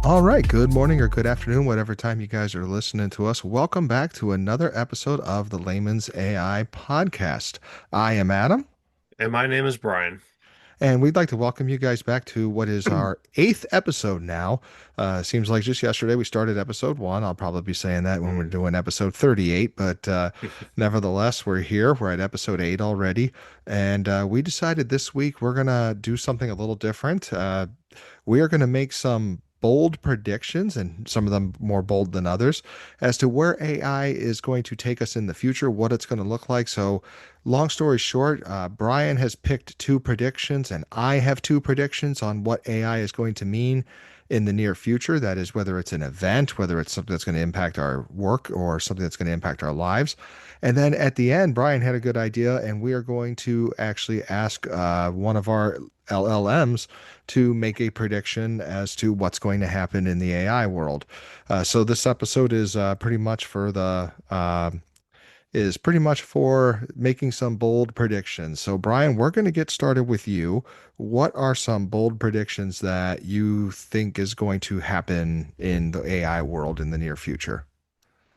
All right, good morning or good afternoon, whatever time you guys are listening to us. Welcome back to another episode of the Layman's AI podcast. I am Adam, And my name is Brian. and we'd like to welcome you guys back to what is our eighth episode now. Seems like just yesterday we started episode one. I'll probably be saying that when we're Mm. doing episode 38, but nevertheless, we're here. We're at episode eight already, and we decided this week we're going to do something a little different. We are going to make some bold predictions, and some of them more bold than others, as to where AI is going to take us in the future, what it's going to look like. So, long story short, Brian has picked two predictions, and I have two predictions on what AI is going to mean in the near future. That is, whether it's an event, whether it's something that's going to impact our work, or something that's going to impact our lives. And then at the end, Brian had a good idea, and we are going to actually ask one of our LLMs to make a prediction as to what's going to happen in the AI world. So this episode is pretty much for making some bold predictions. So Brian, we're going to get started with you. What are some bold predictions that you think is going to happen in the AI world in the near future?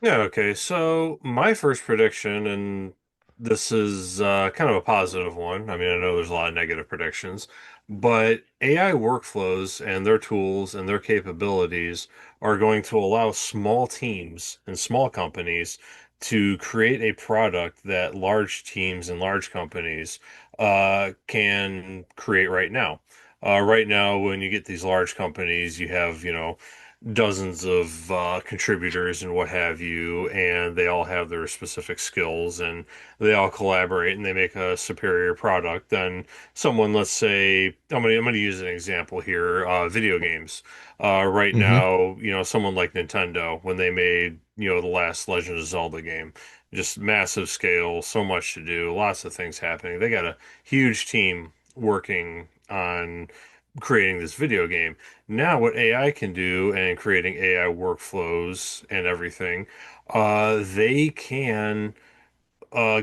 Yeah, okay. So my first prediction, and this is kind of a positive one. I mean, I know there's a lot of negative predictions, but AI workflows and their tools and their capabilities are going to allow small teams and small companies to create a product that large teams and large companies can create right now. Right now, when you get these large companies, you have, dozens of contributors and what have you, and they all have their specific skills and they all collaborate and they make a superior product than someone, let's say, I'm gonna use an example here, video games. Right Mm-hmm. now, someone like Nintendo, when they made, the last Legend of Zelda game, just massive scale, so much to do, lots of things happening. They got a huge team working on creating this video game. Now, what AI can do and creating AI workflows and everything, they can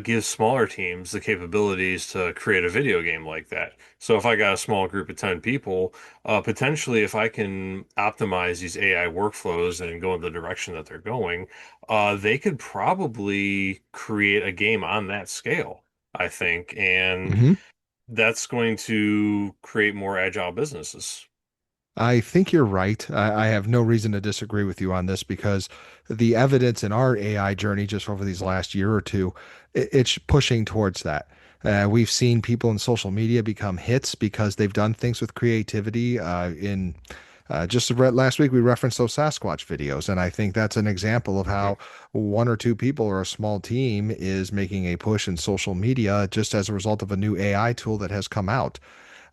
give smaller teams the capabilities to create a video game like that. So if I got a small group of 10 people, potentially if I can optimize these AI workflows and go in the direction that they're going, they could probably create a game on that scale, I think. And Mm-hmm. that's going to create more agile businesses. I think you're right. I have no reason to disagree with you on this because the evidence in our AI journey just over these last year or two, it's pushing towards that. We've seen people in social media become hits because they've done things with creativity. In just last week, we referenced those Sasquatch videos, and I think that's an example of how one or two people or a small team is making a push in social media just as a result of a new AI tool that has come out.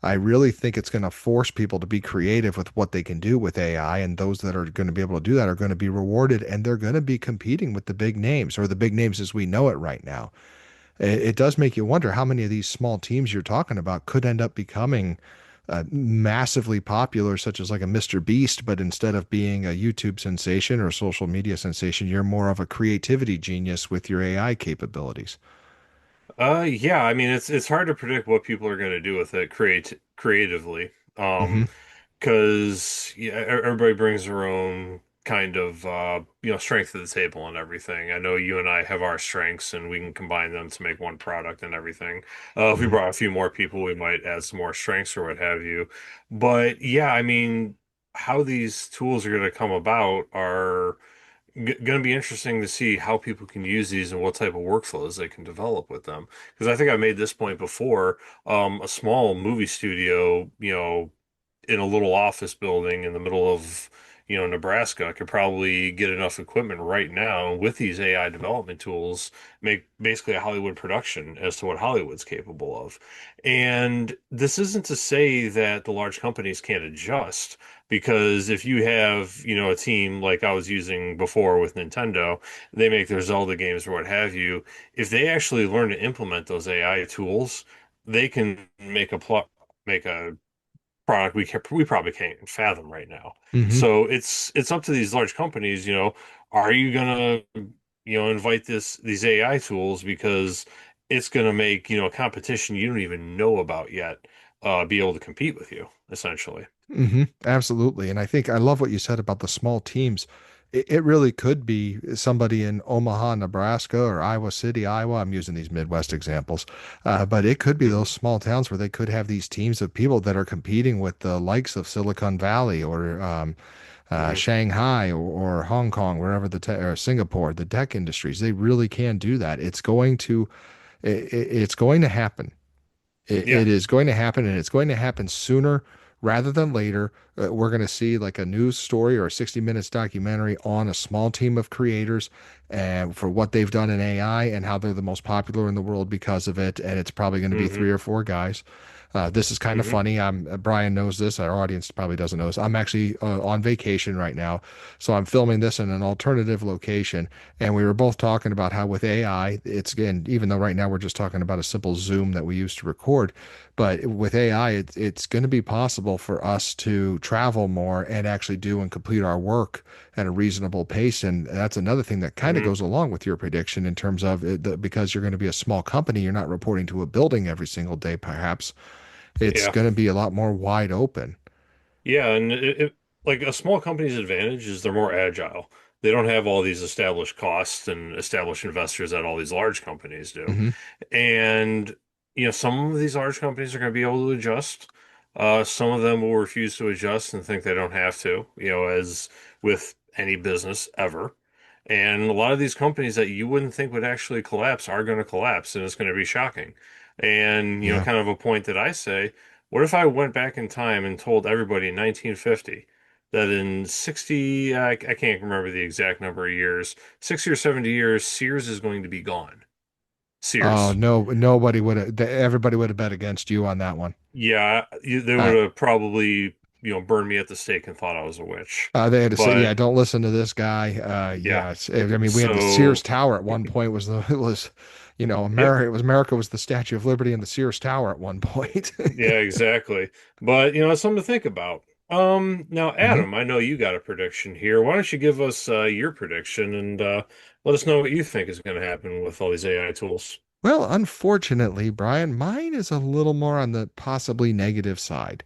I really think it's going to force people to be creative with what they can do with AI, and those that are going to be able to do that are going to be rewarded, and they're going to be competing with the big names or the big names as we know it right now. It does make you wonder how many of these small teams you're talking about could end up becoming massively popular, such as like a Mr. Beast, but instead of being a YouTube sensation or a social media sensation, you're more of a creativity genius with your AI capabilities. Yeah, I mean it's hard to predict what people are going to do with it creatively. Hmm. Because everybody brings their own kind of strength to the table and everything. I know you and I have our strengths and we can combine them to make one product and everything. If we Hmm. brought a few more people, we might add some more strengths or what have you. But yeah, I mean, how these tools are going to come about are going to be interesting to see how people can use these and what type of workflows they can develop with them. Because I think I made this point before. A small movie studio, in a little office building in the middle of, Nebraska could probably get enough equipment right now with these AI development tools, make basically a Hollywood production as to what Hollywood's capable of. And this isn't to say that the large companies can't adjust, because if you have, a team like I was using before with Nintendo, they make their Zelda games or what have you. If they actually learn to implement those AI tools, they can make a product we probably can't even fathom right now. Hmm. So it's up to these large companies, are you gonna, invite these AI tools because it's gonna make, competition you don't even know about yet, be able to compete with you, essentially. Absolutely. And I think I love what you said about the small teams. It really could be somebody in Omaha, Nebraska, or Iowa City, Iowa. I'm using these Midwest examples, but it could be those Hmm. small towns where they could have these teams of people that are competing with the likes of Silicon Valley or Hmm. Shanghai or Hong Kong, wherever or Singapore, the tech industries. They really can do that. It's going to happen. Yeah. It is going to happen, and it's going to happen sooner rather than later. We're going to see like a news story or a 60 minutes documentary on a small team of creators and for what they've done in AI and how they're the most popular in the world because of it. And it's probably going to be Hmm. three or four guys. This is kind of Hmm. funny. Brian knows this. Our audience probably doesn't know this. I'm actually on vacation right now, so I'm filming this in an alternative location. And we were both talking about how with AI, it's again, even though right now we're just talking about a simple Zoom that we used to record, but with AI, it's going to be possible for us to travel more and actually do and complete our work at a reasonable pace. And that's another thing that kind of Hmm. goes along with your prediction in terms of because you're going to be a small company, you're not reporting to a building every single day, perhaps. It's Yeah. going to be a lot more wide open. Yeah, and like a small company's advantage is they're more agile. They don't have all these established costs and established investors that all these large companies do. Hmm. And some of these large companies are going to be able to adjust. Some of them will refuse to adjust and think they don't have to, as with any business ever. And a lot of these companies that you wouldn't think would actually collapse are going to collapse, and it's going to be shocking. And, Yeah. kind of a point that I say, what if I went back in time and told everybody in 1950 that in 60, I can't remember the exact number of years, 60 or 70 years, Sears is going to be gone. Oh, Sears. no, nobody would have, everybody would have bet against you on that one. Yeah, they would Uh, have probably, burned me at the stake and thought I was a witch. they had to say, yeah, But don't listen to this guy. yeah, Yeah, I mean, we had the Sears so Tower at one point was it was, yep, America was the Statue of Liberty and the Sears Tower at one point. yeah, exactly. But it's something to think about. Now, Mhm. Adam, I know you got a prediction here. Why don't you give us your prediction and let us know what you think is going to happen with all these AI tools? Well, unfortunately, Brian, mine is a little more on the possibly negative side.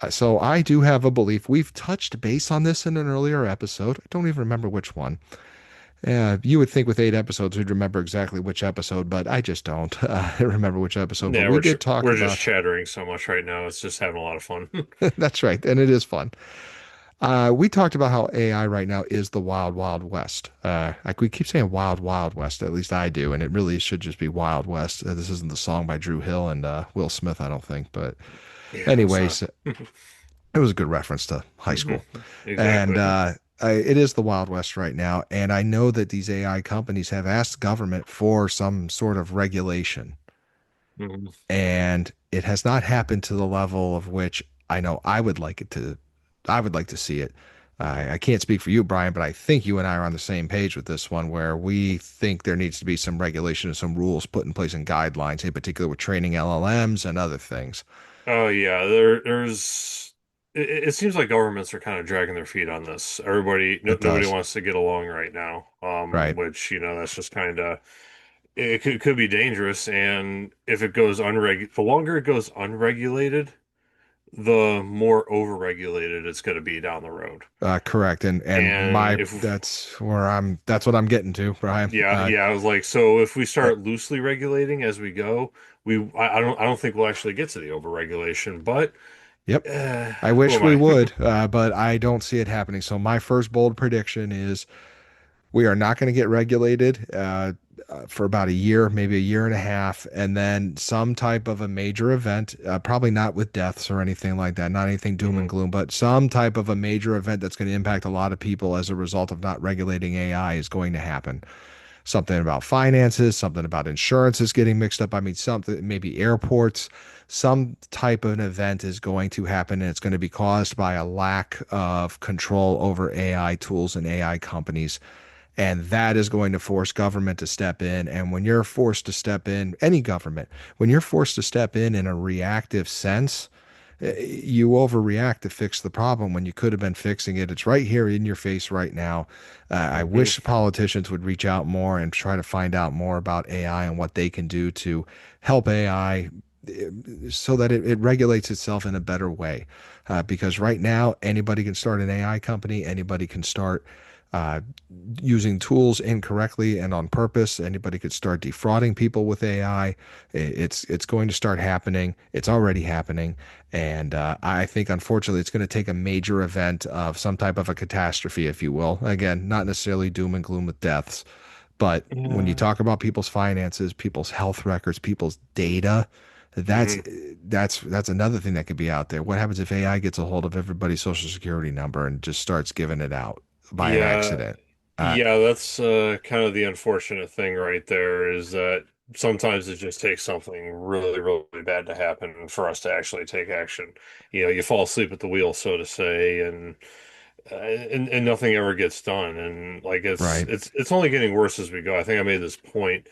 So I do have a belief. We've touched base on this in an earlier episode. I don't even remember which one. You would think with 8 episodes we'd remember exactly which episode, but I just don't remember which episode. But Yeah, we did talk we're just about chattering so much right now. It's just having a lot of fun. that's right, and it is fun. We talked about how AI right now is the wild, wild west. Like we keep saying wild, wild west, at least I do, and it really should just be Wild West. This isn't the song by Drew Hill and Will Smith, I don't think. But Yeah, it's not. anyways, it was a good reference to high Hmm. school. And Exactly. it is the Wild West right now. And I know that these AI companies have asked government for some sort of regulation. Mhm. And it has not happened to the level of which I know I would like to see it. I can't speak for you, Brian, but I think you and I are on the same page with this one where we think there needs to be some regulation and some rules put in place and guidelines, in particular with training LLMs and other things. Oh yeah, there's. It seems like governments are kind of dragging their feet on this. Everybody, It nobody does. wants to get along right now. Right. Which that's just kind of it could be dangerous. And if it goes the longer it goes unregulated, the more overregulated it's going to be down the road. Correct. And And my if that's what I'm getting to, Brian. yeah, I was like, so if we start loosely regulating as we go, I don't think we'll actually get to the overregulation. But Yep. uh, I who wish am we I? would, but I don't see it happening. So my first bold prediction is we are not going to get regulated for about a year, maybe a year and a half, and then some type of a major event, probably not with deaths or anything like that, not anything doom and Mhm. gloom, but some type of a major event that's going to impact a lot of people as a result of not regulating AI is going to happen. Something about finances, something about insurances getting mixed up. I mean, something, maybe airports, some type of an event is going to happen, and it's going to be caused by a lack of control over AI tools and AI companies. And that is going to force government to step in. And when you're forced to step in, any government, when you're forced to step in a reactive sense, you overreact to fix the problem when you could have been fixing it. It's right here in your face right now. I Mhm. wish politicians would reach out more and try to find out more about AI and what they can do to help AI so that it regulates itself in a better way. Because right now, anybody can start an AI company, anybody can start uh, using tools incorrectly and on purpose. Anybody could start defrauding people with AI. It's going to start happening. It's already happening, and I think unfortunately it's going to take a major event of some type of a catastrophe, if you will. Again, not necessarily doom and gloom with deaths, but when you Yeah. talk about people's finances, people's health records, people's data, that's Hmm. that's another thing that could be out there. What happens if AI gets a hold of everybody's social security number and just starts giving it out by an Yeah. accident? Uh, Yeah, that's kind of the unfortunate thing right there is that sometimes it just takes something really, really bad to happen for us to actually take action. You fall asleep at the wheel, so to say, and nothing ever gets done. And like right. it's only getting worse as we go. I think I made this point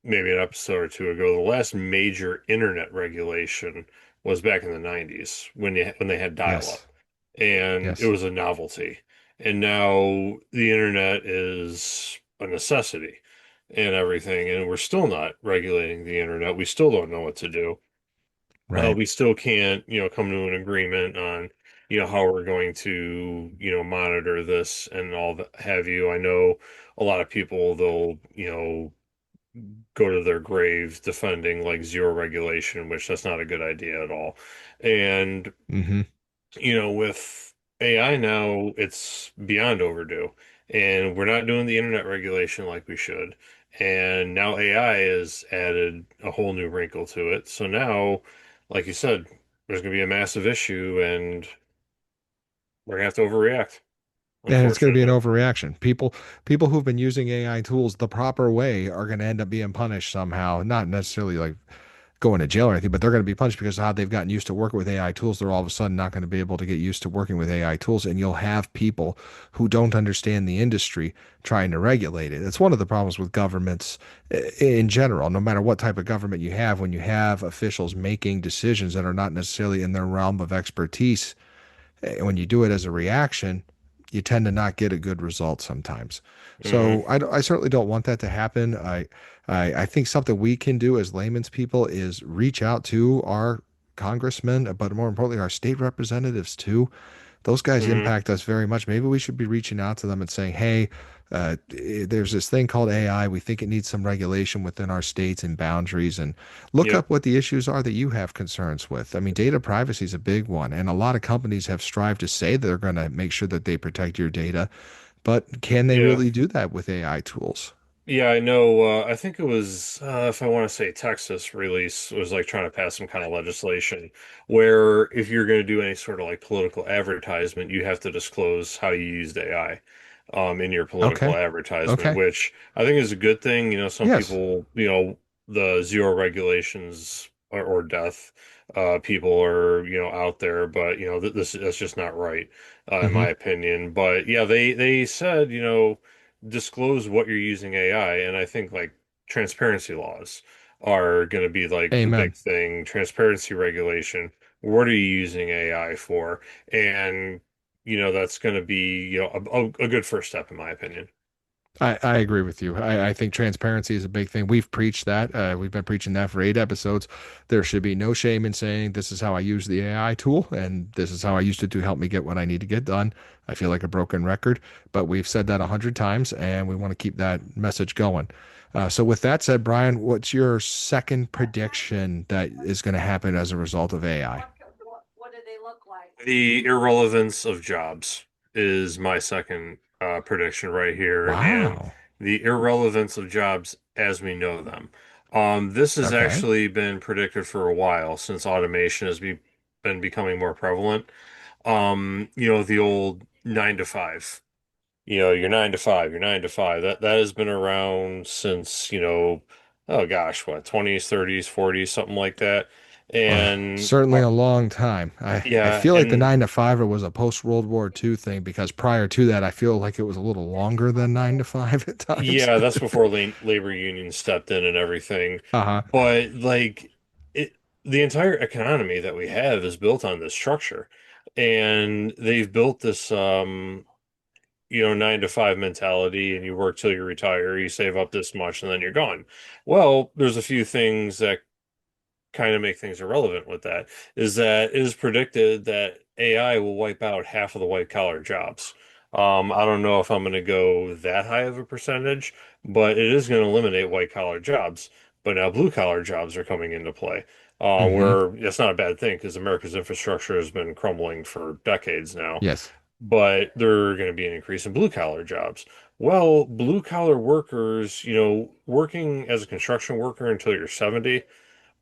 maybe an episode or two ago. The last major internet regulation was back in the 90s when they had dial-up, Yes. and it Yes. was a novelty. And now the internet is a necessity and everything, and we're still not regulating the internet. We still don't know what to do. Right. We still can't, come to an agreement on, how we're going to, monitor this and all that have you. I know a lot of people, they'll, go to their grave defending like zero regulation, which that's not a good idea at all. And Hmm. with AI now, it's beyond overdue. And we're not doing the internet regulation like we should. And now AI has added a whole new wrinkle to it. So now, like you said, there's going to be a massive issue and we're going to have to overreact, And it's going to be an unfortunately. overreaction. People who've been using AI tools the proper way are going to end up being punished somehow. Not necessarily like going to jail or anything, but they're going to be punished because of how they've gotten used to working with AI tools. They're all of a sudden not going to be able to get used to working with AI tools. And you'll have people who don't understand the industry trying to regulate it. It's one of the problems with governments in general, no matter what type of government you have, when you have officials making decisions that are not necessarily in their realm of expertise, when you do it as a reaction, you tend to not get a good result sometimes. Hmm. So I certainly don't want that to happen. I think something we can do as layman's people is reach out to our congressmen, but more importantly, our state representatives too. Those guys Hmm. impact us very much. Maybe we should be reaching out to them and saying, hey, there's this thing called AI. We think it needs some regulation within our states and boundaries, and look Yep. up what the issues are that you have concerns with. I mean, data privacy is a big one, and a lot of companies have strived to say they're going to make sure that they protect your data, but can they Yeah. really do that with AI tools? Yeah, I know. I think it was, if I want to say Texas release was like trying to pass some kind of legislation where if you're going to do any sort of like political advertisement, you have to disclose how you used AI, in your political Okay. advertisement, Okay. which I think is a good thing. Some Yes. people, the zero regulations or death, people are, out there, but that's just not right, in Hmm. my opinion. But yeah, they said, disclose what you're using AI. And I think like transparency laws are going to be like the Amen. big thing. Transparency regulation. What are you using AI for? And, that's going to be, a good first step, in my opinion. I agree with you. I think transparency is a big thing. We've preached that. We've been preaching that for 8 episodes. There should be no shame in saying this is how I use the AI tool and this is how I used it to help me get what I need to get done. I feel like a broken record, but we've said that 100 times and we want to keep that message going. So with that said, Brian, what's your second prediction that is going to happen as a result of AI? The irrelevance of jobs is my second prediction right here, and Wow. the irrelevance of jobs as we know them. This has Okay. actually been predicted for a while since automation has been becoming more prevalent. The old 9 to 5. You're 9 to 5, you're 9 to 5. That has been around since, oh gosh, what, 20s, 30s, 40s, something like that. And Certainly a long time. I yeah, feel like the and 9 to 5 was a post World War II thing because prior to that, I feel like it was a little longer than 9 to 5 at times. yeah, that's before la labor unions stepped in and everything. Uh-huh. But like it, the entire economy that we have is built on this structure. And they've built this 9 to 5 mentality, and you work till you retire, you save up this much, and then you're gone. Well, there's a few things that kind of make things irrelevant with that is that it is predicted that AI will wipe out half of the white collar jobs. I don't know if I'm going to go that high of a percentage, but it is going to eliminate white collar jobs. But now blue collar jobs are coming into play, Hmm. where it's not a bad thing because America's infrastructure has been crumbling for decades now. Yes. But there are going to be an increase in blue collar jobs. Well, blue collar workers, working as a construction worker until you're 70,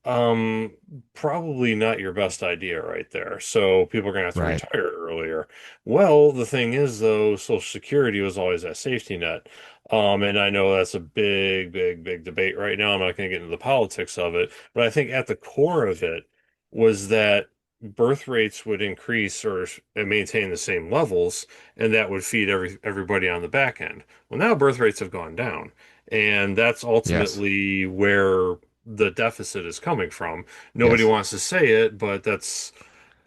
um, probably not your best idea right there. So people are gonna have to Right. retire earlier. Well, the thing is though, Social Security was always that safety net. And I know that's a big, big, big debate right now. I'm not gonna get into the politics of it, but I think at the core of it was that birth rates would increase or maintain the same levels, and that would feed everybody on the back end. Well, now birth rates have gone down, and that's Yes. ultimately where the deficit is coming from. Nobody Yes. wants to say it, but that's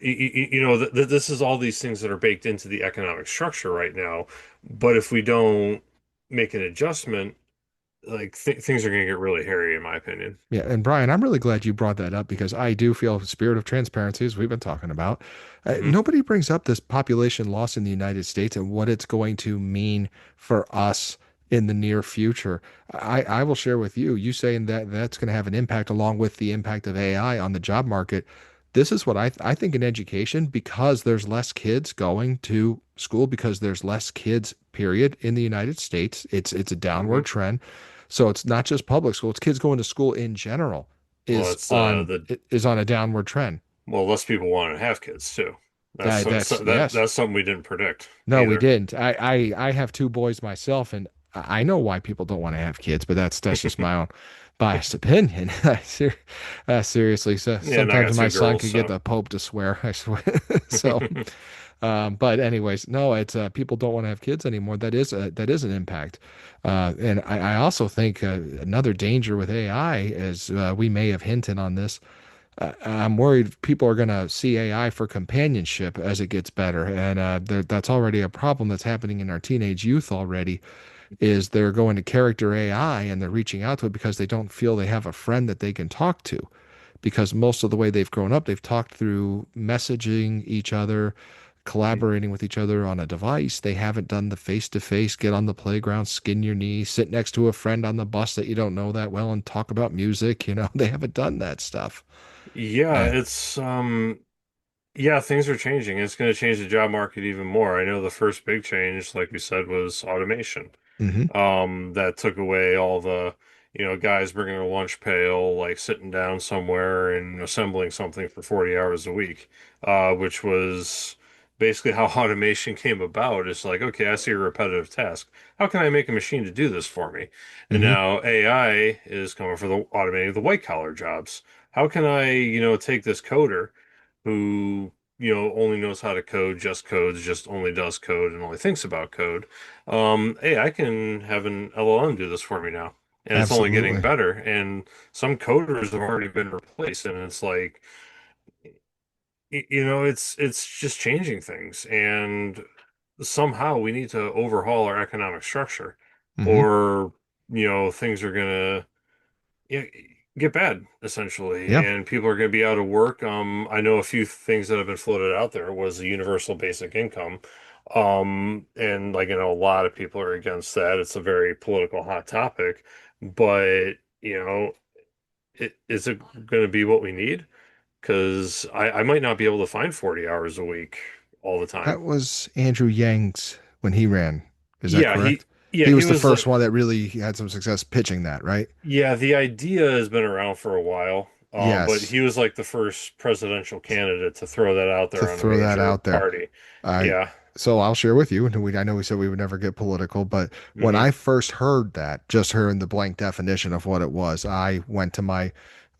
this is all these things that are baked into the economic structure right now. But if we don't make an adjustment, like things are going to get really hairy, in my opinion. Yeah, and Brian, I'm really glad you brought that up because I do feel a spirit of transparency, as we've been talking about. Hmm. Nobody brings up this population loss in the United States and what it's going to mean for us in the near future. I will share with you, you saying that that's going to have an impact along with the impact of AI on the job market. This is what I think in education, because there's less kids going to school, because there's less kids, period, in the United States. It's a Hmm. downward trend. So it's not just public school, it's kids going to school in general Well, is it's on the is on a downward trend. well, less people want to have kids too. That's yes. That's something we didn't predict No, we either. didn't. I have two boys myself, and I know why people don't want to have kids, but that's just my own biased opinion. Seriously, so Yeah, and I got sometimes my two son girls, could get so. the Pope to swear. I swear. So, but anyways, no, it's people don't want to have kids anymore. That is an impact, and I also think another danger with AI is we may have hinted on this. I'm worried people are going to see AI for companionship as it gets better, and that's already a problem that's happening in our teenage youth already. Is they're going to character AI and they're reaching out to it because they don't feel they have a friend that they can talk to. Because most of the way they've grown up, they've talked through messaging each other, collaborating with each other on a device. They haven't done the face to face, get on the playground, skin your knee, sit next to a friend on the bus that you don't know that well and talk about music. They haven't done that stuff. Yeah, Uh, it's yeah, things are changing. It's going to change the job market even more. I know the first big change, like we said, was automation. hmm That took away all the, guys bringing their lunch pail, like sitting down somewhere and assembling something for 40 hours a week, which was basically how automation came about. It's like, okay, I see a repetitive task. How can I make a machine to do this for me? And hmm now AI is coming for the automating the white collar jobs. How can I, take this coder who only knows how to code, just codes, just only does code and only thinks about code. Hey, I can have an LLM do this for me now, and it's only getting Absolutely. better. And some coders have already been replaced, and it's like, it's just changing things, and somehow we need to overhaul our economic structure, hmm or things are gonna yeah, get bad essentially, Yeah, and people are going to be out of work. I know a few things that have been floated out there was the universal basic income, and like a lot of people are against that. It's a very political hot topic, but is it going to be what we need? Because I might not be able to find 40 hours a week all the time. that was Andrew Yang's when he ran. Is that Yeah, correct? yeah, He he was the was first like, one that really had some success pitching that, right? yeah, the idea has been around for a while, but Yes, he was like the first presidential candidate to throw that out to there on a throw that major out there. party. I Yeah. so I'll share with you, and I know we said we would never get political, but when Hmm. I first heard that, just hearing the blank definition of what it was, I went to my,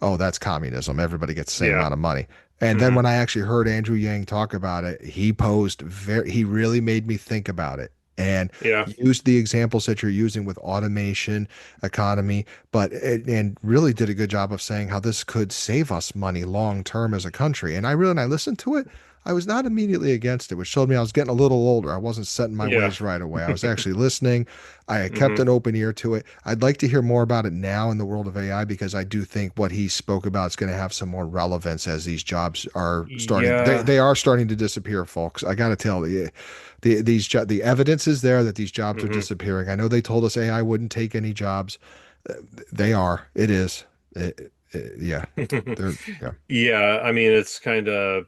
oh, that's communism. Everybody gets the same Yeah. amount of money. And then Hmm. when I actually heard Andrew Yang talk about it, he really made me think about it and Yeah. used the examples that you're using with automation, economy, and really did a good job of saying how this could save us money long term as a country. And I listened to it. I was not immediately against it, which told me I was getting a little older. I wasn't set in my Yeah. ways right away. I was actually listening. I kept hmm an open ear to it. I'd like to hear more about it now in the world of AI because I do think what he spoke about is going to have some more relevance as these jobs are starting. They Yeah. they are starting to disappear, folks. I got to tell you, the evidence is there that these jobs are hmm disappearing. I know they told us AI wouldn't take any jobs. They are. It is. Yeah. They're yeah. Yeah, I mean, it's kind of,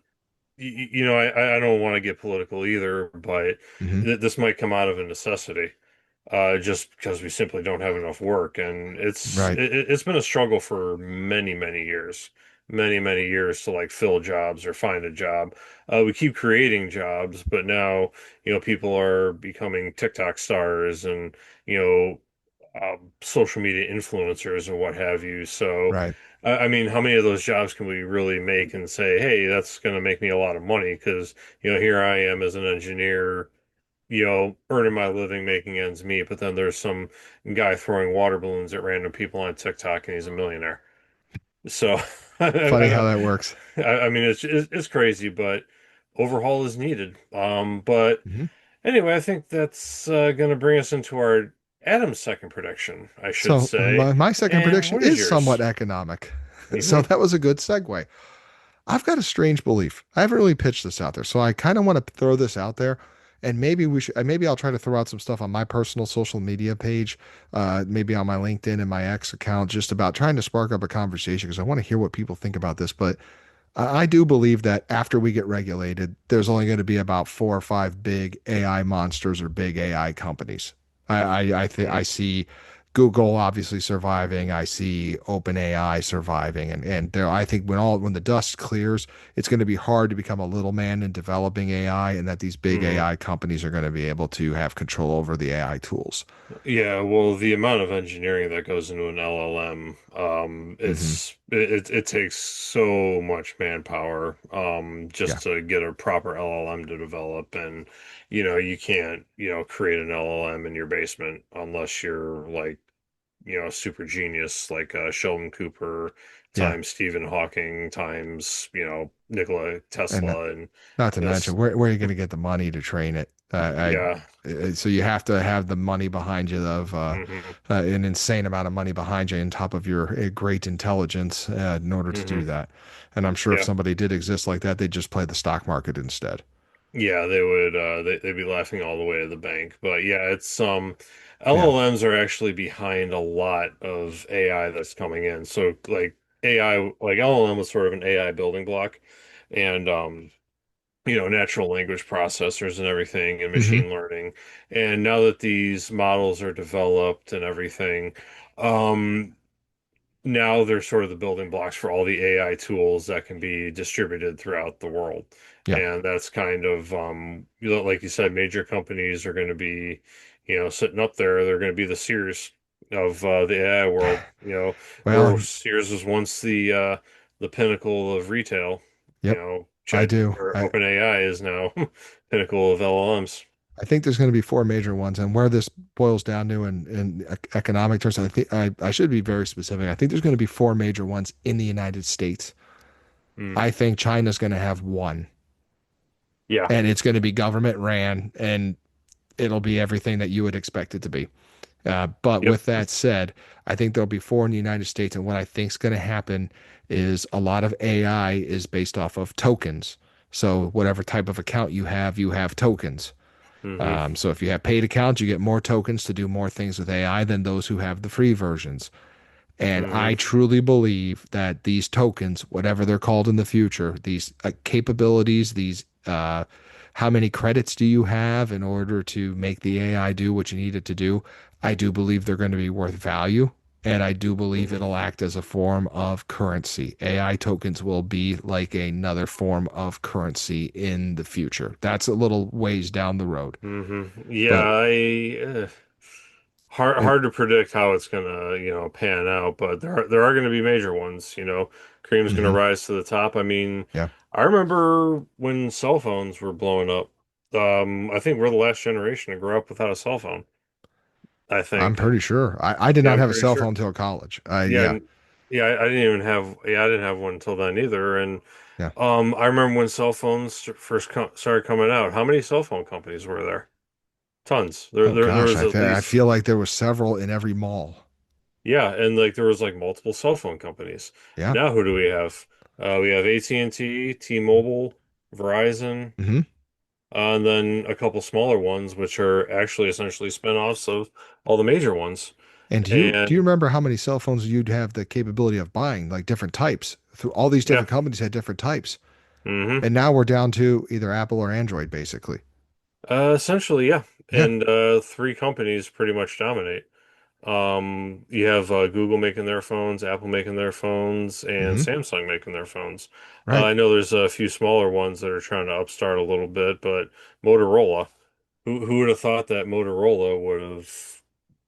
I don't want to get political either, but Hmm. this might come out of a necessity, just because we simply don't have enough work, and Right. it's been a struggle for many years to like fill jobs or find a job. We keep creating jobs, but now people are becoming TikTok stars and you know social media influencers and what have you. So, Right. I mean, how many of those jobs can we really make and say, hey, that's going to make me a lot of money? Because, here I am as an engineer, earning my living, making ends meet. But then there's some guy throwing water balloons at random people on TikTok and he's a millionaire. So, Funny how that works. I mean, it's crazy, but overhaul is needed. But Hmm. anyway, I think that's going to bring us into our Adam's second prediction, I should So say. my second And prediction what is is yours? somewhat economic. So hmm that was a good segue. I've got a strange belief. I haven't really pitched this out there, so I kind of want to throw this out there. And maybe we should. Maybe I'll try to throw out some stuff on my personal social media page, maybe on my LinkedIn and my X account, just about trying to spark up a conversation because I want to hear what people think about this. But I do believe that after we get regulated, there's only going to be about four or five big AI monsters or big AI companies. I hmm see Google obviously surviving. I see OpenAI surviving, and there I think when the dust clears, it's going to be hard to become a little man in developing AI, and that these big hmm AI companies are going to be able to have control over the AI tools. Yeah, well, the amount of engineering that goes into an LLM, Hmm. it takes so much manpower, Yeah, just to get a proper LLM to develop, and you can't, create an LLM in your basement unless you're like super genius like Sheldon Cooper yeah, times Stephen Hawking times, Nikola and Tesla and not to mention, this. where are you going to get the money to train it? Yeah. So you have to have the money behind you of hmm an insane amount of money behind you on top of your great intelligence in order to do hmm that. And I'm sure if Yeah. somebody did exist like that, they'd just play the stock market instead. Yeah, they would they'd be laughing all the way to the bank. But yeah, it's Yeah. LLMs are actually behind a lot of AI that's coming in. So like AI, like LLM was sort of an AI building block, and natural language processors and everything and Hmm. machine learning. And now that these models are developed and everything, um, now they're sort of the building blocks for all the AI tools that can be distributed throughout the world. Yeah. And that's kind of, like you said, major companies are going to be, sitting up there. They're going to be the Sears of the AI world. Where Well, Sears was once the pinnacle of retail. yep, I Chat do. or OpenAI is now pinnacle of LLMs. I think there's going to be four major ones, and where this boils down to in economic terms, I think I should be very specific. I think there's going to be four major ones in the United States. Mm. I think China's going to have one, Yeah. and it's going to be government ran, and it'll be everything that you would expect it to be. But Yep. with that said, I think there'll be four in the United States, and what I think is going to happen is a lot of AI is based off of tokens. So whatever type of account you have tokens. hmm So if you have paid accounts, you get more tokens to do more things with AI than those who have the free versions. And hmm I truly believe that these tokens, whatever they're called in the future, these capabilities, these how many credits do you have in order to make the AI do what you need it to do? I do believe they're going to be worth value. And I do believe hmm it'll act as a form of currency. AI tokens will be like another form of currency in the future. That's a little ways down the road. Yeah, But it, hard to predict how it's gonna, pan out, but there are gonna be major ones, Cream's gonna mhm, rise to the top. I mean, yeah, I remember when cell phones were blowing up. I think we're the last generation to grow up without a cell phone. I I'm think. pretty sure. I did Yeah, not I'm have a pretty cell sure. phone until college. Yeah, Yeah. Yeah, I didn't even have I didn't have one until then either. And Yeah. I remember when cell phones first started coming out. How many cell phone companies were there? Tons. Oh There gosh, was at I least feel like there were several in every mall. yeah, and like there was like multiple cell phone companies. Yeah. Now who do we have? We have AT&T, T-Mobile, Verizon, Hmm. and then a couple smaller ones, which are actually essentially spin-offs of all the major ones. And do you And remember how many cell phones you'd have the capability of buying, like different types? Through all these yeah, different companies had different types. hmm And now we're down to either Apple or Android, basically. Essentially, yeah. Yeah. And three companies pretty much dominate. You have Google making their phones, Apple making their phones, and Hmm. Samsung making their phones. Right. I know there's a few smaller ones that are trying to upstart a little bit, but Motorola, who would have thought that Motorola would have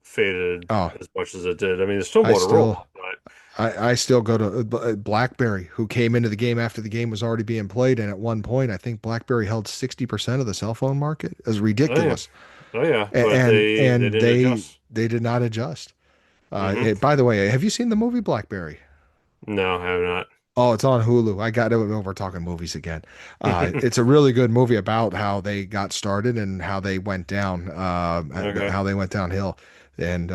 faded Oh, as much as it did? I mean, it's still I still Motorola, but I still go to BlackBerry, who came into the game after the game was already being played, and at one point, I think BlackBerry held 60% of the cell phone market. It was oh yeah, ridiculous, oh yeah, and but they and didn't adjust. they did not adjust. Hmm By the way, have you seen the movie BlackBerry? No, I have Oh, it's on Hulu. I got it. We're talking movies again. not. It's a really good movie about how they got started and how they went down, Okay. how they went downhill. And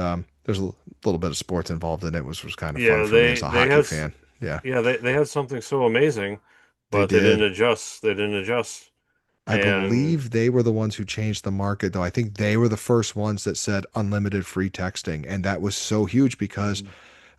there's a little bit of sports involved in it, which was kind of fun Yeah, for me as a they hockey had fan. Yeah, they had something so amazing, they but they didn't did. adjust. They didn't adjust. I And believe they were the ones who changed the market, though. I think they were the first ones that said unlimited free texting, and that was so huge because Mhm.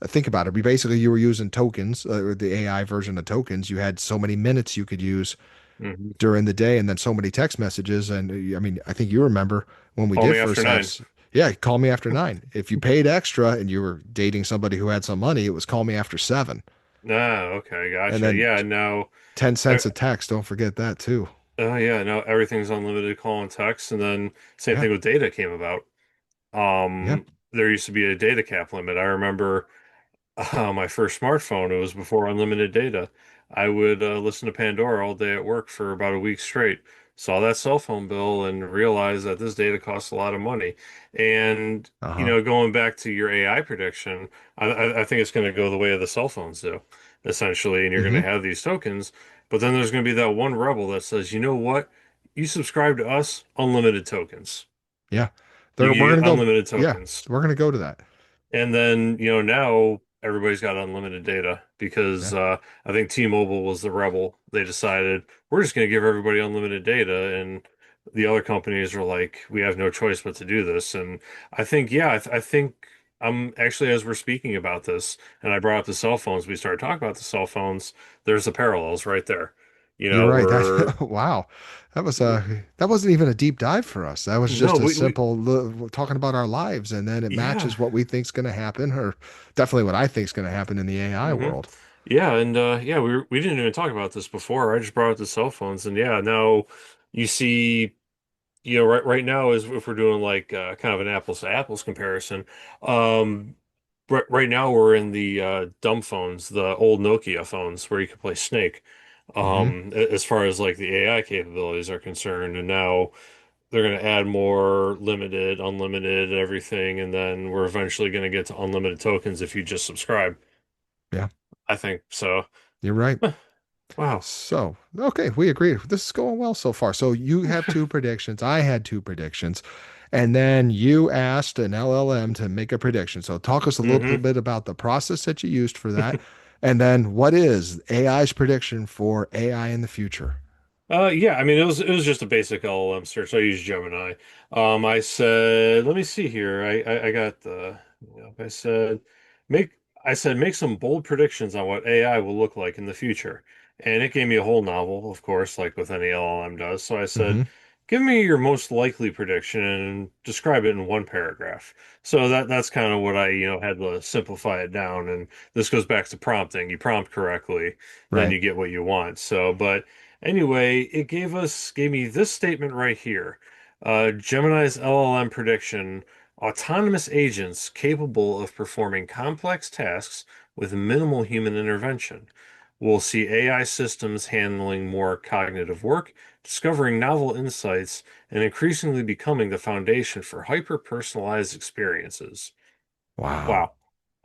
think about it. You were using tokens, or the AI version of tokens. You had so many minutes you could use Mhm. during the day and then so many text messages. And I mean, I think you remember when we Call did me after first have, nine. yeah, call me after 9. If you paid extra and you were dating somebody who had some money, it was call me after 7. Ah, okay, And gotcha. then Yeah, now, 10 uh, cents a text. Don't forget that too. oh yeah, now everything's unlimited call and text, and then same Yeah. thing with data came about. Yeah. There used to be a data cap limit. I remember my first smartphone, it was before unlimited data. I would listen to Pandora all day at work for about a week straight. Saw that cell phone bill and realized that this data costs a lot of money. And, Uh-huh. going back to your AI prediction, I think it's going to go the way of the cell phones do, essentially. And you're going Hmm. to have these tokens, but then there's going to be that one rebel that says, you know what? You subscribe to us, unlimited tokens. Yeah. You We're get gonna go. unlimited Yeah, tokens. we're gonna go to that. And then, now everybody's got unlimited data because Yeah. I think T-Mobile was the rebel. They decided we're just going to give everybody unlimited data, and the other companies are like, we have no choice but to do this. And I think, yeah, I think I'm actually, as we're speaking about this, and I brought up the cell phones, we started talking about the cell phones. There's the parallels right there. You're right. We're That wow. That wasn't even a deep dive for us. That was no, just a we simple talking about our lives, and then it yeah. matches what we think's going to happen, or definitely what I think's going to happen in the AI hmm world. Yeah, and yeah, we didn't even talk about this before. I just brought up the cell phones, and yeah, now you see, right now is if we're doing like kind of an apples to apples comparison. Um, right now we're in the dumb phones, the old Nokia phones where you could play Snake. Hmm. As far as like the AI capabilities are concerned, and now they're going to add more limited, unlimited, everything, and then we're eventually going to get to unlimited tokens if you just subscribe. Yeah, I think so. you're right. Wow. So, okay, we agree. This is going well so far. So you have two predictions. I had two predictions. And then you asked an LLM to make a prediction. So talk us a little hmm bit about the process that you used for that. And then what is AI's prediction for AI in the future? Yeah, I mean it was just a basic LLM search. I used Gemini. I said, let me see here. I got I said make make some bold predictions on what AI will look like in the future. And it gave me a whole novel, of course, like with any LLM does. So I said, Hmm. give me your most likely prediction and describe it in one paragraph. So that's kind of what I, had to simplify it down. And this goes back to prompting. You prompt correctly, then Right. you get what you want. So, but anyway, it gave me this statement right here. Gemini's LLM prediction, autonomous agents capable of performing complex tasks with minimal human intervention. We'll see AI systems handling more cognitive work, discovering novel insights, and increasingly becoming the foundation for hyper-personalized experiences. Wow. Wow.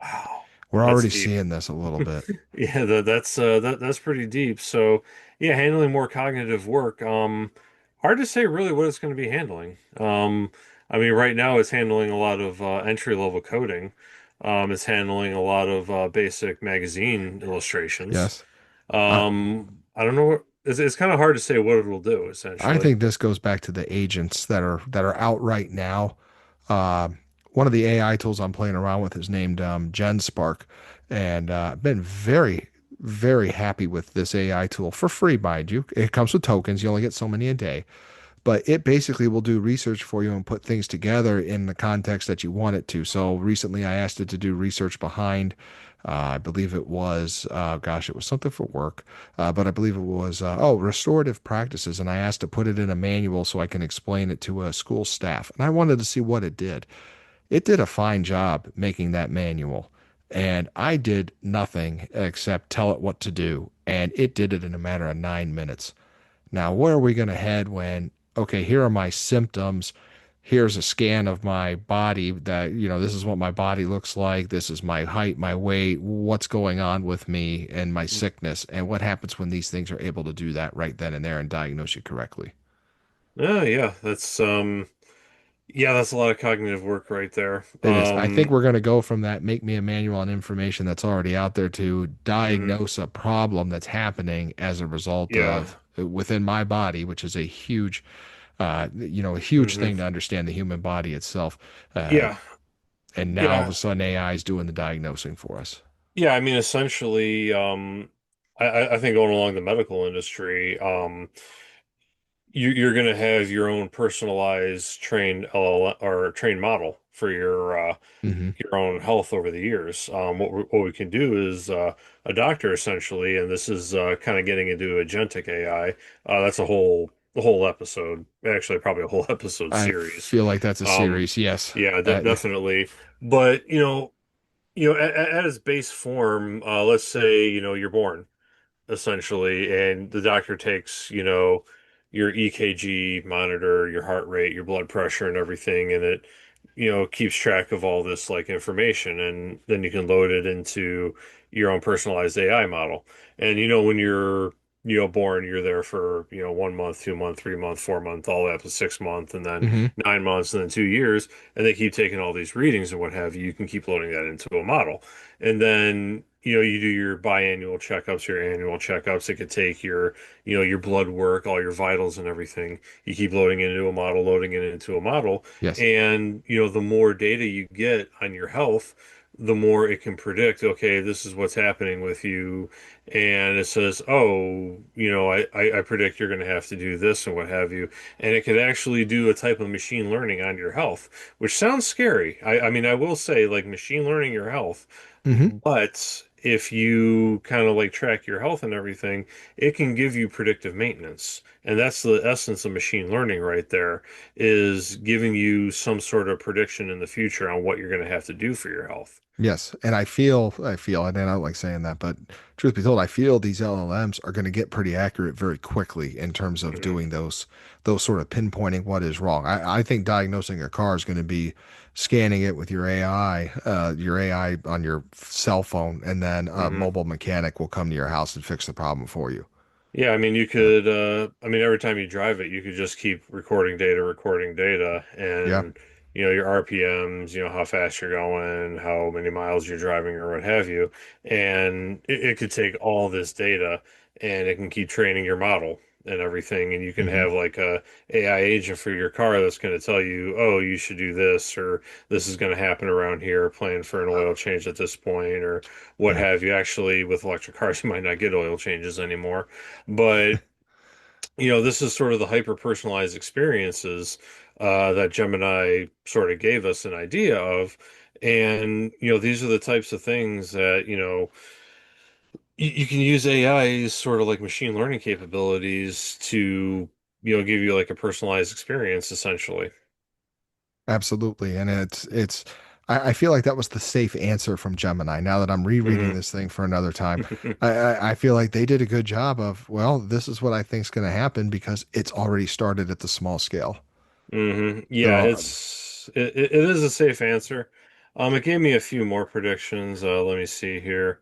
Wow. We're That's already deep. seeing this a little bit. Yeah, that's pretty deep. So yeah, handling more cognitive work. Hard to say really what it's going to be handling. I mean, right now it's handling a lot of entry level coding. It's handling a lot of basic magazine illustrations. Yes. I I don't know what it's kind of hard to say what it will do I essentially. think this goes back to the agents that are out right now. Uh, One of the AI tools I'm playing around with is named GenSpark, and I've been very happy with this AI tool for free, mind you. It comes with tokens. You only get so many a day, but it basically will do research for you and put things together in the context that you want it to. So recently I asked it to do research behind, I believe it was, gosh, it was something for work, but I believe it was, restorative practices. And I asked to put it in a manual so I can explain it to a school staff. And I wanted to see what it did. It did a fine job making that manual. And I did nothing except tell it what to do. And it did it in a matter of 9 minutes. Now, where are we going to head when, okay, here are my symptoms. Here's a scan of my body that, this is what my body looks like. This is my height, my weight, what's going on with me and my sickness. And what happens when these things are able to do that right then and there and diagnose you correctly? Oh yeah, that's a lot of cognitive work right there. It is. I think we're going to go from that make me a manual on information that's already out there to Mhm. diagnose a problem that's happening as a result Yeah. of within my body, which is a huge hmm thing to understand the human body itself. Uh, Yeah. and now all of Yeah. a sudden AI is doing the diagnosing for us. Yeah, I mean, essentially, I think going along the medical industry, you're going to have your own personalized trained LLM or trained model for Hmm. your own health over the years. What we can do is a doctor essentially, and this is kind of getting into agentic AI. That's a whole episode, actually, probably a whole episode I series. feel like that's a Um, series. Yes. yeah, de Uh, definitely. But at its base form, let's say you're born essentially, and the doctor takes, your EKG monitor, your heart rate, your blood pressure, and everything, and it, keeps track of all this like information, and then you can load it into your own personalized AI model. And when you're, born, you're there for, 1 month, 2 month, 3 month, 4 month, all the way up to 6 month, and then hmm 9 months, and then 2 years, and they keep taking all these readings and what have you. You can keep loading that into a model. And then, you do your biannual checkups, your annual checkups. It could take your blood work, all your vitals and everything. You keep loading it into a model, loading it into a model. Yes. And, the more data you get on your health, the more it can predict, okay, this is what's happening with you. And it says, oh, I predict you're going to have to do this and what have you. And it could actually do a type of machine learning on your health, which sounds scary. I mean, I will say, like, machine learning your health, Hmm. but if you kind of like track your health and everything, it can give you predictive maintenance. And that's the essence of machine learning right there, is giving you some sort of prediction in the future on what you're going to have to do for your health. Yes, and I feel, and I don't like saying that, but truth be told, I feel these LLMs are going to get pretty accurate very quickly in terms of hmm doing those sort of pinpointing what is wrong. I think diagnosing a car is going to be scanning it with your AI on your cell phone, and then a hmm mobile mechanic will come to your house and fix the problem for you. Yeah, I mean, you Uh, could, I mean, every time you drive it, you could just keep recording data, yeah. and, your RPMs, how fast you're going, how many miles you're driving, or what have you. And it could take all this data and it can keep training your model and everything. And you can Hmm. have like a AI agent for your car that's going to tell you, oh, you should do this, or this is going to happen around here, plan for an oil change at this point, or what Yeah. have you. Actually, with electric cars, you might not get oil changes anymore. But, this is sort of the hyper personalized experiences that Gemini sort of gave us an idea of. And, these are the types of things that, you can use AI's sort of like machine learning capabilities to, give you like a personalized experience essentially. Absolutely. And I feel like that was the safe answer from Gemini. Now that I'm rereading hmm this thing for another time, I feel like they did a good job of, well, this is what I think is going to happen because it's already started at the small scale. Yeah, So, it is a safe answer. It gave me a few more predictions. Let me see here.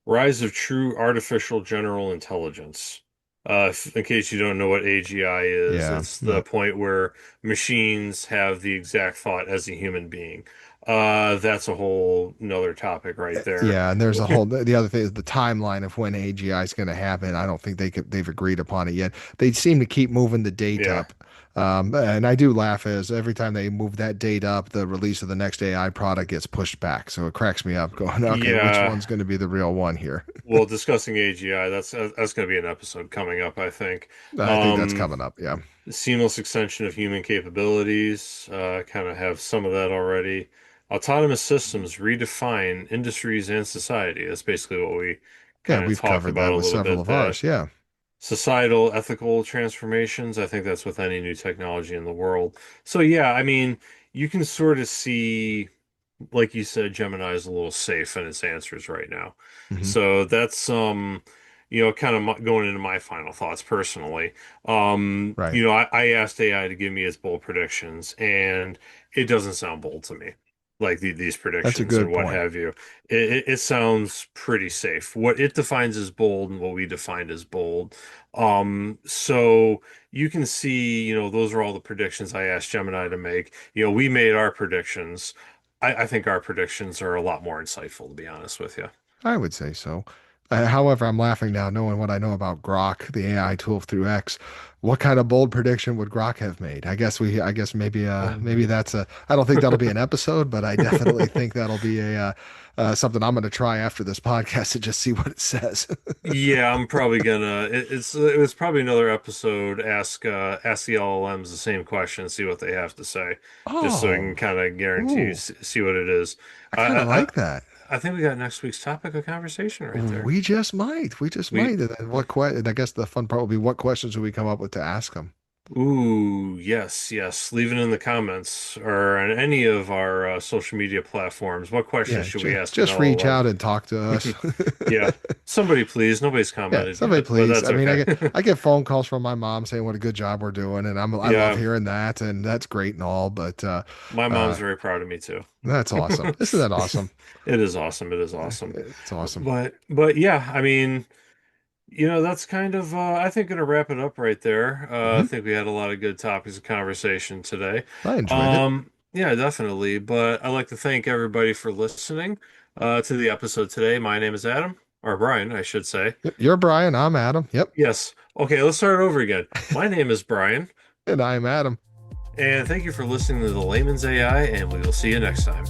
Rise of true artificial general intelligence. In case you don't know what AGI is, Yeah, it's the no. point where machines have the exact thought as a human being. That's a whole another topic right there. Yeah, and there's a whole the other thing is the timeline of when AGI is going to happen. I don't think they've agreed upon it yet. They seem to keep moving the date Yeah. up. And I do laugh as every time they move that date up, the release of the next AI product gets pushed back. So it cracks me up going, okay, which Yeah. one's going to be the real one here? Well, discussing AGI, that's going to be an episode coming up, I think. I think that's Um, coming up. Yeah. Seamless extension of human capabilities, kind of have some of that already. Autonomous systems redefine industries and society. That's basically what we Yeah, kind of we've talked covered about that a with little several bit. of ours. Yeah. Societal ethical transformations. I think that's with any new technology in the world. So yeah, I mean, you can sort of see, like you said, Gemini is a little safe in its answers right now. Hmm. So that's kind of going into my final thoughts personally. Right. I asked AI to give me its bold predictions, and it doesn't sound bold to me, like these That's a predictions or good what point. have you. It sounds pretty safe. What it defines as bold and what we defined as bold. So you can see, those are all the predictions I asked Gemini to make. We made our predictions. I think our predictions are a lot more insightful, to be honest with you. I would say so. However, I'm laughing now knowing what I know about Grok, the AI tool through X. What kind of bold prediction would Grok have made? I guess maybe Um, that's a, I don't think that'll be an episode, but I definitely think that'll be something I'm going to try after this podcast to just see what it says. yeah, I'm probably gonna. It was probably another episode. Ask the LLMs the same question, see what they have to say, just so we can Oh, kind of guarantee ooh, see what it is. I I, kind of I I like that. I think we got next week's topic of conversation right there. We just might. We just We might. And then and I guess the fun part will be what questions will we come up with to ask them? Ooh, yes, yes. Leave it in the comments or on any of our social media platforms. What questions Yeah, should we ask an just reach LLM? out and talk to us. Yeah. Somebody please. Nobody's Yeah, commented somebody yet, but please. that's I mean, okay. I get phone calls from my mom saying what a good job we're doing, and I love Yeah, hearing that, and that's great and all, but my mom's uh, very proud of me too. that's awesome. Isn't that awesome? It is awesome. It is awesome. It's awesome. But yeah, I mean, that's kind of I think gonna wrap it up right there. I Hmm. think we had a lot of good topics of conversation today. I enjoyed it. Yeah, definitely. But I'd like to thank everybody for listening to the episode today. My name is Adam, or Brian, I should say. Yep, you're Brian. I'm Adam. Yep, Yes. Okay, let's start over again. My name is Brian, and I'm Adam. and thank you for listening to the Layman's AI, and we will see you next time.